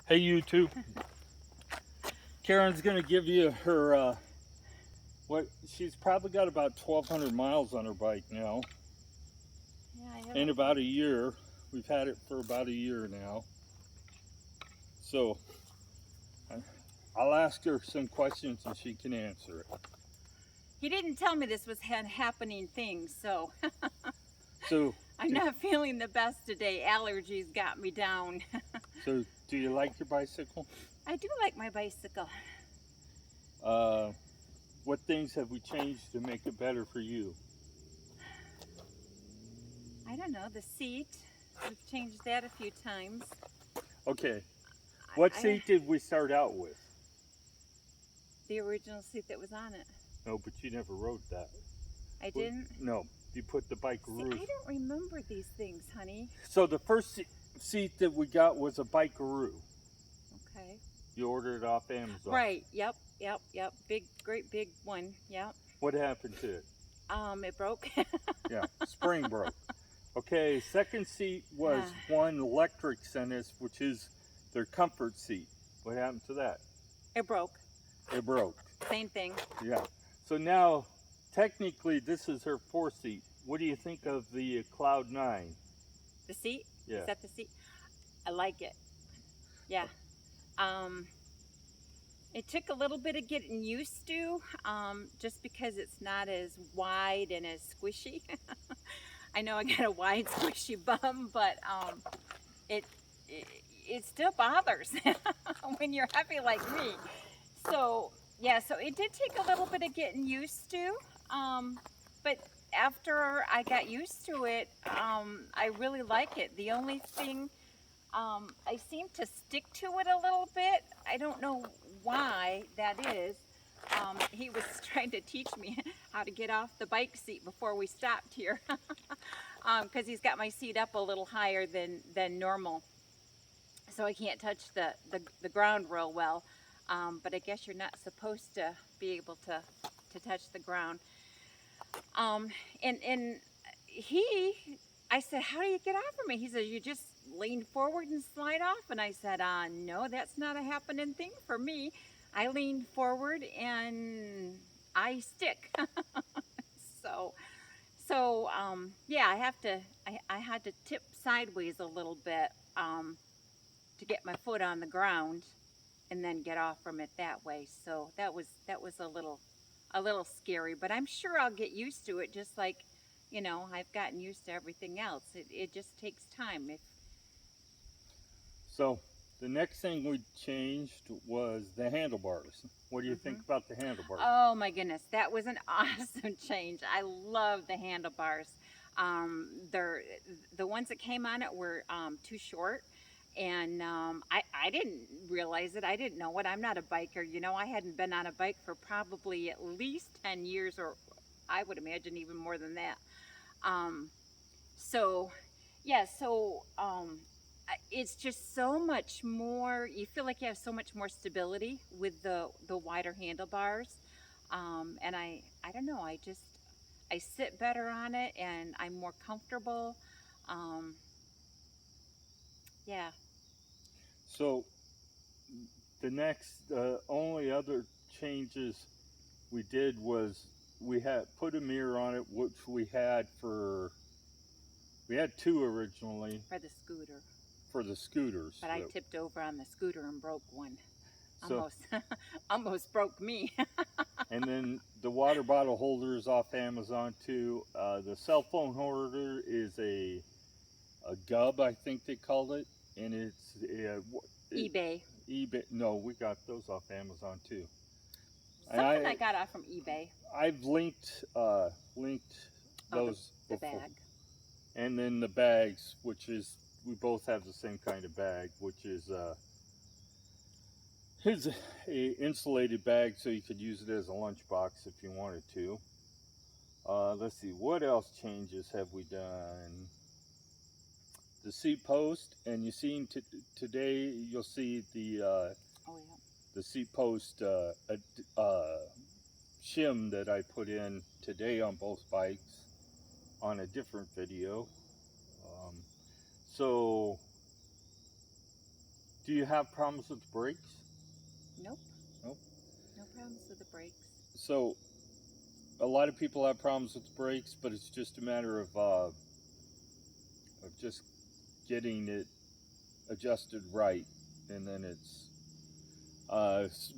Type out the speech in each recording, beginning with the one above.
Hey YouTube, Karen's gonna give you her what she's probably got about 1,200 miles on her bike now. Yeah, I In haven't. about a year. We've had it for about a year now. So I'll ask her some questions and she can answer it. He didn't tell me this was an happening thing, so So I'm do, not feeling the best today. Allergies got me down. so do you like your bicycle? I do like my bicycle. Uh, what things have we changed to make it better for you? I don't know, the seat. We've changed that a few times. Okay, what I seat did we start out with? the original seat that was on it. No, but you never rode that. I didn't. No, you put the bike See, roof. I don't remember these things, honey. So the first seat that we got was a bikeroo. Okay. You ordered it off Amazon. Right. Yep. Big, great big one. Yep. What happened to it? It broke. Yeah, spring broke. Okay, second seat was one lectric sent us, which is their comfort seat. What happened to that? It broke. It broke. Same thing. Yeah. So now, technically, this is her fourth seat. What do you think of the Cloud 9? The seat? Yeah. Is that the seat? I like it. Yeah. It took a little bit of getting used to, just because it's not as wide and as squishy. I know I got a wide, squishy bum, but it, it it still bothers when you're heavy like me. So yeah, so it did take a little bit of getting used to, but after I got used to it, I really like it. The only thing, I seem to stick to it a little bit. I don't know why that is. He was trying to teach me how to get off the bike seat before we stopped here, because he's got my seat up a little higher than normal, so I can't touch the ground real well. But I guess you're not supposed to be able to touch the ground. Um, and he, I said, how do you get off of me? He said, you just lean forward and slide off. And I said, no, that's not a happening thing for me. I lean forward and I stick. so, yeah, I had to tip sideways a little bit, to get my foot on the ground and then get off from it that way. So that was a little scary, but I'm sure I'll get used to it, just like, I've gotten used to everything else. It just takes time. If So the next thing we changed was the handlebars. What do you hmm think about the handlebars? Oh my goodness, that was an awesome change. I love the handlebars. They're the ones that came on it were too short, and I didn't realize it. I didn't know it. I'm not a biker. I hadn't been on a bike for probably at least 10 years, or I would imagine even more than that. Um, so yeah, it's just so much more. You feel like you have so much more stability with the wider handlebars, and I don't know. I sit better on it, and I'm more comfortable. Um, yeah. So the next, only other changes we did was we had put a mirror on it, which we had two originally For the scooter, for the scooters. but I tipped over on the scooter and broke one. So Almost, almost broke me. and then the water bottle holder is off Amazon too. The cell phone holder is a gub, I think they called it, and it's eBay. eBay. No, we got those off Amazon too. And Something I got off from eBay. I've linked those The before. bag. And then the bags, which is we both have the same kind of bag, which is here's a insulated bag, so you could use it as a lunchbox if you wanted to. Let's see, what else changes have we done? The seat post, and you seen today. You'll see the Oh yeah. the seat post shim that I put in today on both bikes on a different video. So Do you have problems with the brakes? Nope. Nope. No problems with the brakes. So a lot of people have problems with the brakes, but it's just a matter of just getting it adjusted right, and then it's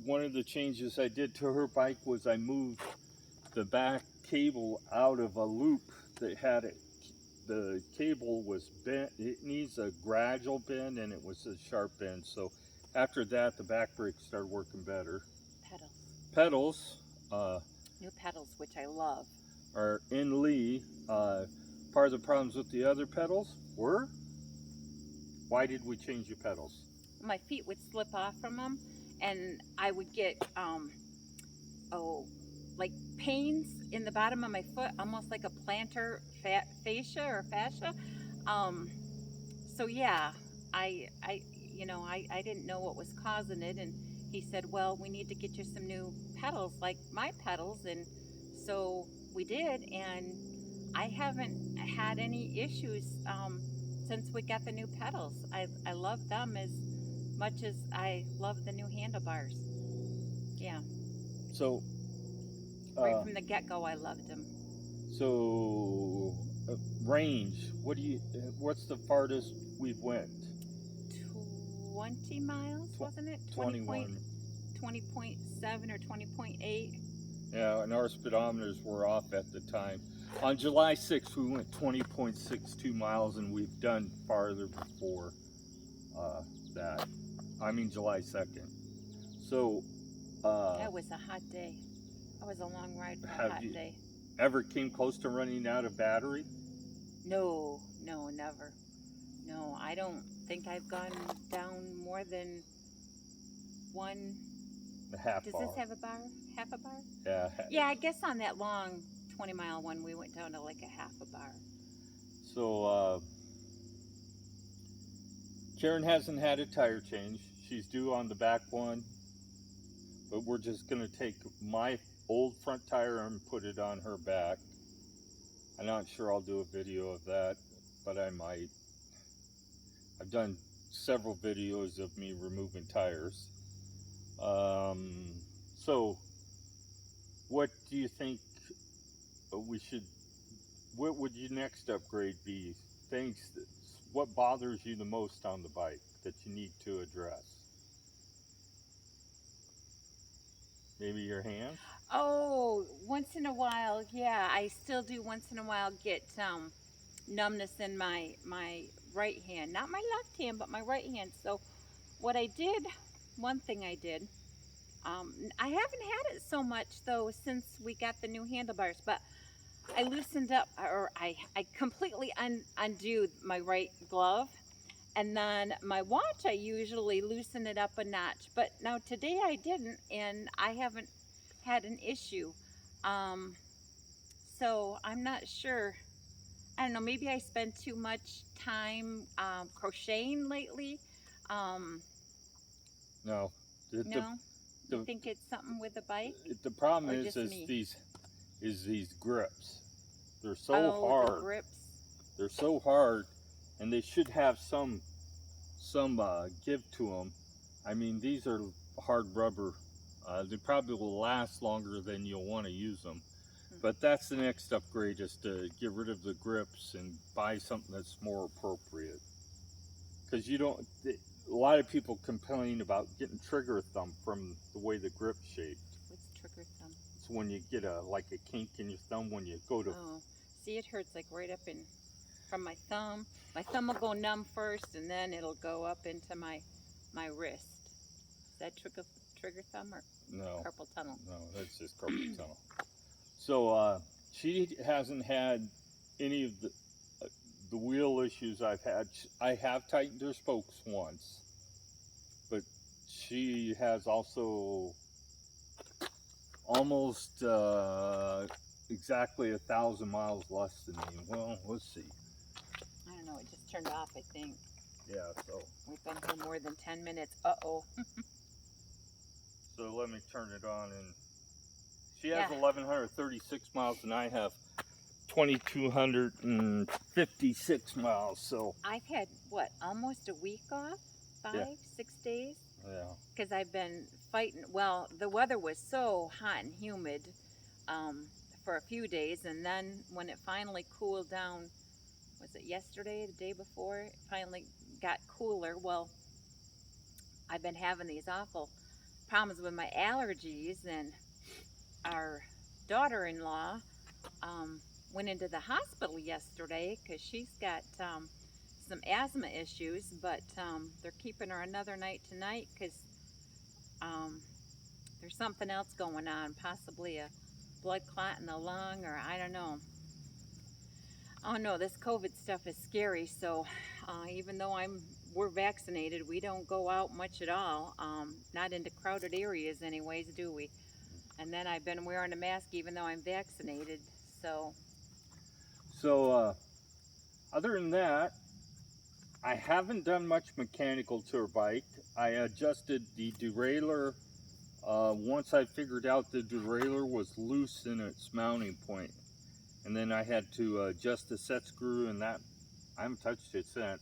one of the changes I did to her bike was I moved the back cable out of a loop that had it. The cable was bent. It needs a gradual bend, and it was a sharp bend. So after that, the back brakes started working better. Pedals. Pedals New pedals, which I love. are in Lee. Part of the problems with the other pedals were, why did we change the pedals? My feet would slip off from them, and I would get like pains in the bottom of my foot, almost like a plantar fascia. So yeah, I didn't know what was causing it, and he said, well, we need to get you some new pedals, like my pedals, and so we did, and I haven't had any issues since we got the new pedals. I love them as much as I love the new handlebars. Yeah, So right from the get-go, I loved them. So range. What's the farthest we've went? 20 miles, wasn't it? 21. 20.7 or 20.8. Yeah, and our speedometers were off at the time. On July 6th, we went 20.62 miles, and we've done farther before that. I mean, July 2nd. So, That was a hot day. That was a long ride for a hot day. Ever came close to running out of battery? No, never. No, I don't think I've gone down more than one. A half Does bar. this have a bar? Half a bar? Yeah. Yeah, I guess on that long 20-mile one, we went down to like a half a bar. So, Karen hasn't had a tire change. She's due on the back one, but we're just going to take my old front tire and put it on her back. I'm not sure I'll do a video of that, but I might. I've done several videos of me removing tires. So what do you think what would your next upgrade be? What bothers you the most on the bike that you need to address? Maybe your hands? Oh, once in a while, yeah, I still do once in a while get numbness in my right hand. Not my left hand, but my right hand. So what I did, one thing I did, I haven't had it so much though since we got the new handlebars, but I loosened up, or I completely undo my right glove. And then my watch, I usually loosen it up a notch. But now today I didn't, and I haven't had an issue. So I'm not sure. I don't know, maybe I spend too much time crocheting lately. No. No? You think it's something with the bike? The problem Or is just me? these grips. They're so hard. The grips. They're so hard, and they should have some give to them. I mean, these are hard rubber. They probably will last longer than you'll want to use them. But that's the next upgrade, is to get rid of the grips and buy something that's more appropriate. Because a lot of people complain about getting trigger thumb from the way the grip's shaped. What's trigger thumb? It's when you get like a kink in your thumb when you go to... Oh, see, it hurts like right up in from my thumb. My thumb will go numb first, and then it'll go up into my wrist. Is that trigger thumb or No, carpal tunnel? No, that's just carpal tunnel. So she hasn't had any of the wheel issues I've had. I have tightened her spokes once, but she has also almost exactly 1,000 miles less than me. Well, let's see. I don't know, it just turned off, I think. Yeah, so. We've been here more than 10 minutes. Uh-oh. So let me turn it on, and she has 1,136 miles, and I have 2,256 miles, so. I've had, what, almost a week off? Yeah. 5, 6 days, Yeah. because I've been fighting. Well, the weather was so hot and humid um, for a few days, and then when it finally cooled down, was it yesterday, the day before, it finally got cooler. Well, I've been having these awful problems with my allergies, and our daughter-in-law um, went into the hospital yesterday because she's got some asthma issues, but they're keeping her another night tonight because um, there's something else going on, possibly a blood clot in the lung, or I don't know. Oh no, this COVID stuff is scary. So even though we're vaccinated, we don't go out much at all. Not into crowded areas, anyways, do we? And then I've been wearing a mask even though I'm vaccinated. So So, other than that, I haven't done much mechanical to her bike. I adjusted the derailleur once I figured out the derailleur was loose in its mounting point. And then I had to adjust the set screw, and that I haven't touched it since.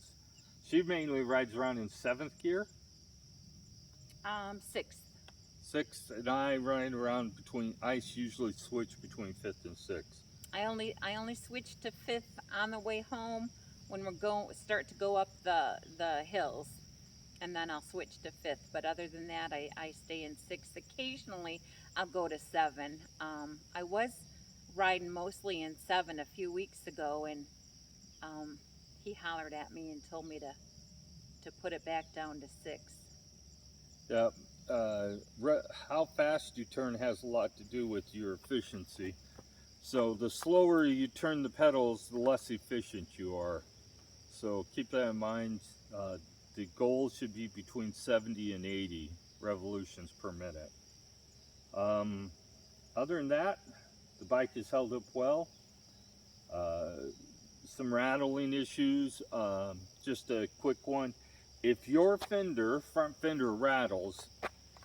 She mainly rides around in 7th gear, sixth. 6th, and I ride around between, I usually switch between 5th and 6th. I only switch to fifth on the way home when start to go up the hills, and then I'll switch to fifth. But other than that, I stay in sixth. Occasionally, I'll go to seven. I was riding mostly in seven a few weeks ago, and um, he hollered at me and told me to put it back down to six. Yeah, how fast you turn has a lot to do with your efficiency. So the slower you turn the pedals, the less efficient you are. So keep that in mind. The goal should be between 70 and 80 revolutions per minute. Um, Other than that, the bike is held up well. Some rattling issues. Just a quick one. If your front fender rattles,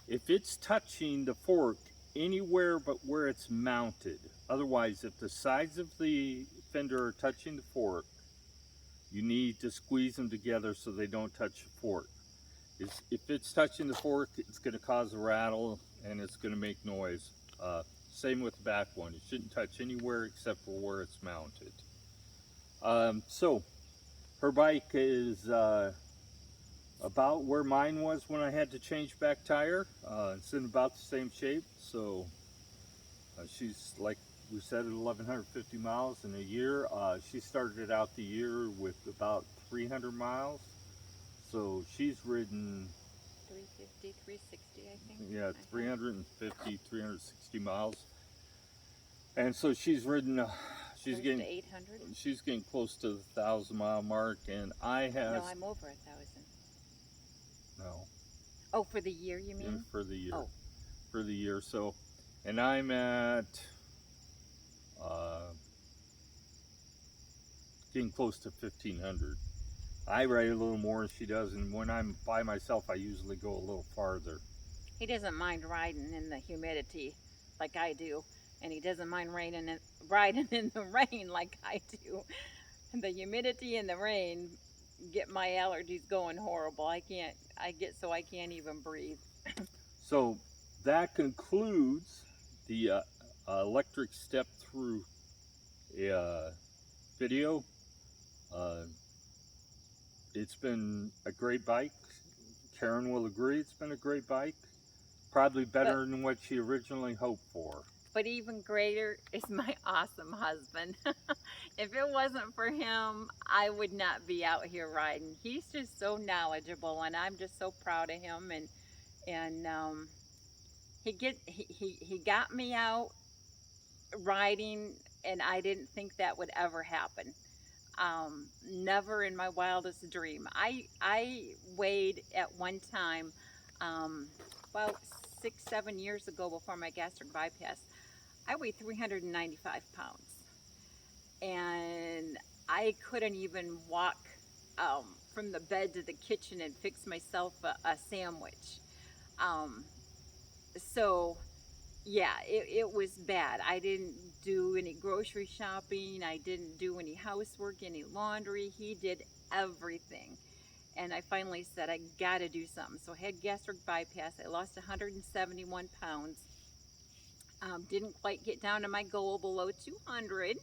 if it's touching the fork anywhere but where it's mounted, otherwise, if the sides of the fender are touching the fork, you need to squeeze them together so they don't touch the fork. If it's touching the fork, it's going to cause a rattle and it's going to make noise. Same with the back one. It shouldn't touch anywhere except for where it's mounted. So her bike is about where mine was when I had to change back tire. It's in about the same shape. So she's, like we said, at 1,150 miles in a year. She started out the year with about 300 miles. So she's ridden 350, 360, I think. yeah, 350, 360 miles. And so she's ridden, she's Close getting, to 800. she's getting close to the 1,000-mile mark, and I have, No, I'm over 1,000. no, Oh, for the year, you mean? for the year, Oh. for the year. So, and I'm at, uh, getting close to 1,500. I ride a little more than she does, and when I'm by myself, I usually go a little farther. He doesn't mind riding in the humidity like I do, and he doesn't mind riding in the rain like I do. The humidity and the rain get my allergies going horrible. I can't even breathe. So that concludes the electric step through video. Uh, it's been a great bike. Karen will agree it's been a great bike. Probably better than what she originally hoped for. But even greater is my awesome husband. If it wasn't for him, I would not be out here riding. He's just so knowledgeable, and I'm just so proud of him. And he got me out riding, and I didn't think that would ever happen. Never in my wildest dream. I weighed at one time, about 6, 7 years ago before my gastric bypass. I weighed 395 pounds, and I couldn't even walk from the bed to the kitchen and fix myself a sandwich. Um, so yeah, it was bad. I didn't do any grocery shopping. I didn't do any housework, any laundry. He did everything. and I finally said I gotta do something. So I had gastric bypass. I lost 171 pounds. Didn't quite get down to my goal below 200.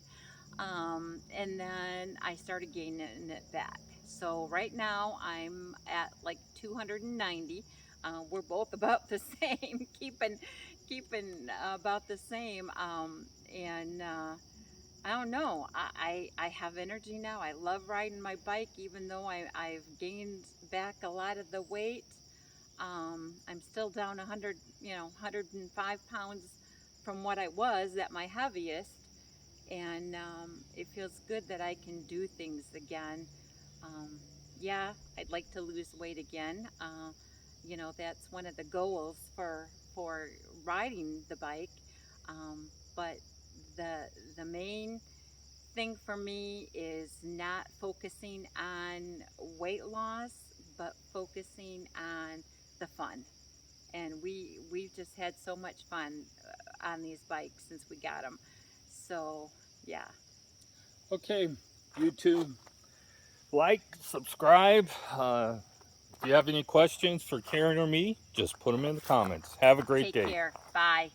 And then I started gaining it back. So right now I'm at like 290. We're both about the same, keeping about the same. And I don't know. I have energy now. I love riding my bike, even though I've gained back a lot of the weight. I'm still down 100, 105 pounds from what I was at my heaviest. And it feels good that I can do things again. Um, yeah, I'd like to lose weight again. That's one of the goals for riding the bike. But the the main thing for me is not focusing on weight loss, but focusing on the fun. And we've just had so much fun on these bikes since we got them. So yeah. Okay, YouTube, like, subscribe. If you have any questions for Karen or me, just put them in the comments. Have a great Take day. care. Bye.